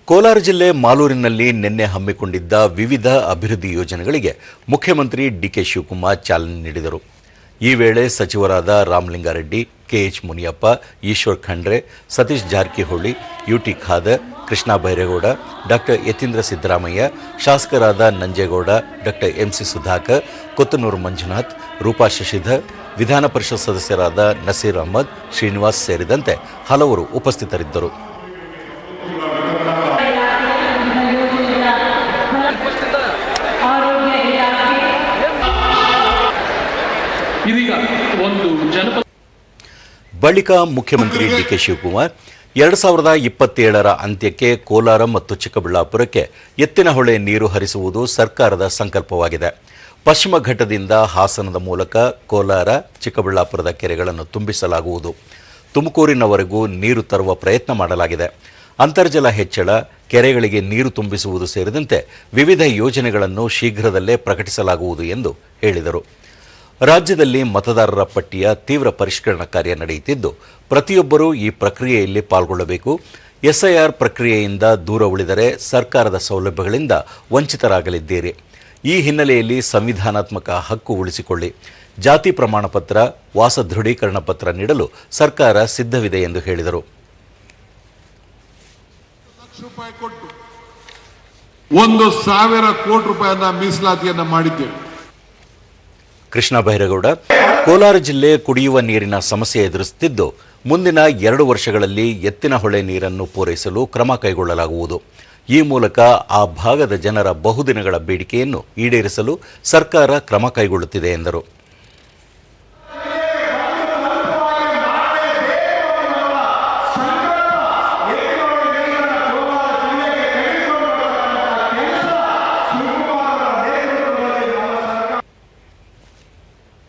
ಕೋಲಾರ ಜಿಲ್ಲೆ ಮಾಲೂರಿನಲ್ಲಿ ನಿನ್ನೆ ಹಮ್ಮಿಕೊಂಡಿದ್ದ ವಿವಿಧ ಅಭಿವೃದ್ಧಿ ಯೋಜನೆಗಳಿಗೆ ಮುಖ್ಯಮಂತ್ರಿ ಡಿಕೆ ಶಿವಕುಮಾರ್ ಚಾಲನೆ ನೀಡಿದರು. ಈ ವೇಳೆ ಸಚಿವರಾದ ರಾಮಲಿಂಗಾರೆಡ್ಡಿ, ಕೆಎಚ್ ಮುನಿಯಪ್ಪ, ಈಶ್ವರ್ ಖಂಡ್ರೆ, ಸತೀಶ್ ಜಾರಕಿಹೊಳಿ, ಯುಟಿ ಖಾದರ್, ಕೃಷ್ಣ ಬೈರೇಗೌಡ, ಡಾ ಯತೀಂದ್ರ ಸಿದ್ದರಾಮಯ್ಯ, ಶಾಸಕರಾದ ನಂಜೇಗೌಡ, ಡಾ ಎಂಸಿ ಸುಧಾಕರ್, ಕೊತ್ತನೂರು ಮಂಜುನಾಥ್, ರೂಪಾ ಶಶಿಧರ್, ವಿಧಾನ ಪರಿಷತ್ ಸದಸ್ಯರಾದ ನಸೀರ್ ಅಹಮದ್, ಶ್ರೀನಿವಾಸ್ ಸೇರಿದಂತೆ ಹಲವರು ಉಪಸ್ಥಿತರಿದ್ದರು. ಬಳಿಕ ಮುಖ್ಯಮಂತ್ರಿ ಡಿಕೆ ಶಿವಕುಮಾರ್ 2027ರ ಅಂತ್ಯಕ್ಕೆ ಕೋಲಾರ ಮತ್ತು ಚಿಕ್ಕಬಳ್ಳಾಪುರಕ್ಕೆ ಎತ್ತಿನಹೊಳೆ ನೀರು ಹರಿಸುವುದು ಸರ್ಕಾರದ ಸಂಕಲ್ಪವಾಗಿದೆ. ಪಶ್ಚಿಮ ಘಟ್ಟದಿಂದ ಹಾಸನದ ಮೂಲಕ ಕೋಲಾರ, ಚಿಕ್ಕಬಳ್ಳಾಪುರದ ಕೆರೆಗಳನ್ನು ತುಂಬಿಸಲಾಗುವುದು. ತುಮಕೂರಿನವರೆಗೂ ನೀರು ತರುವ ಪ್ರಯತ್ನ ಮಾಡಲಾಗಿದೆ. ಅಂತರ್ಜಲ ಹೆಚ್ಚಳ, ಕೆರೆಗಳಿಗೆ ನೀರು ತುಂಬಿಸುವುದು ಸೇರಿದಂತೆ ವಿವಿಧ ಯೋಜನೆಗಳನ್ನು ಶೀಘ್ರದಲ್ಲೇ ಪ್ರಕಟಿಸಲಾಗುವುದು ಎಂದು ಹೇಳಿದರು. ರಾಜ್ಯದಲ್ಲಿ ಮತದಾರರ ಪಟ್ಟಿಯ ತೀವ್ರ ಪರಿಷ್ಕರಣಾ ಕಾರ್ಯ ನಡೆಯುತ್ತಿದ್ದು, ಪ್ರತಿಯೊಬ್ಬರೂ ಈ ಪ್ರಕ್ರಿಯೆಯಲ್ಲಿ ಪಾಲ್ಗೊಳ್ಳಬೇಕು. ಎಸ್ಐಆರ್ ಪ್ರಕ್ರಿಯೆಯಿಂದ ದೂರ ಉಳಿದರೆ ಸರ್ಕಾರದ ಸೌಲಭ್ಯಗಳಿಂದ ವಂಚಿತರಾಗಲಿದ್ದೀರಿ. ಈ ಹಿನ್ನೆಲೆಯಲ್ಲಿ ಸಂವಿಧಾನಾತ್ಮಕ ಹಕ್ಕು ಉಳಿಸಿಕೊಳ್ಳಿ. ಜಾತಿ ಪ್ರಮಾಣ ಪತ್ರ, ವಾಸ ದೃಢೀಕರಣ ಪತ್ರ ನೀಡಲು ಸರ್ಕಾರ ಸಿದ್ಧವಿದೆ ಎಂದು ಹೇಳಿದರು. 1,000 ಕೋಟಿ ರೂಪಾಯಿಯನ್ನ ಮೀಸಲಾತಿಯನ್ನ ಮಾಡಿದ್ದೇವೆ. ಕೃಷ್ಣ ಬೈರೇಗೌಡ, ಕೋಲಾರ ಜಿಲ್ಲೆ ಕುಡಿಯುವ ನೀರಿನ ಸಮಸ್ಯೆ ಎದುರಿಸುತ್ತಿದ್ದು, ಮುಂದಿನ 2 ವರ್ಷಗಳಲ್ಲಿ ಎತ್ತಿನಹೊಳೆ ನೀರನ್ನು ಪೂರೈಸಲು ಕ್ರಮ ಕೈಗೊಳ್ಳಲಾಗುವುದು. ಈ ಮೂಲಕ ಆ ಭಾಗದ ಜನರ ಬಹುದಿನಗಳ ಬೇಡಿಕೆಯನ್ನು ಈಡೇರಿಸಲು ಸರ್ಕಾರ ಕ್ರಮ ಕೈಗೊಳ್ಳುತ್ತಿದೆ ಎಂದರು.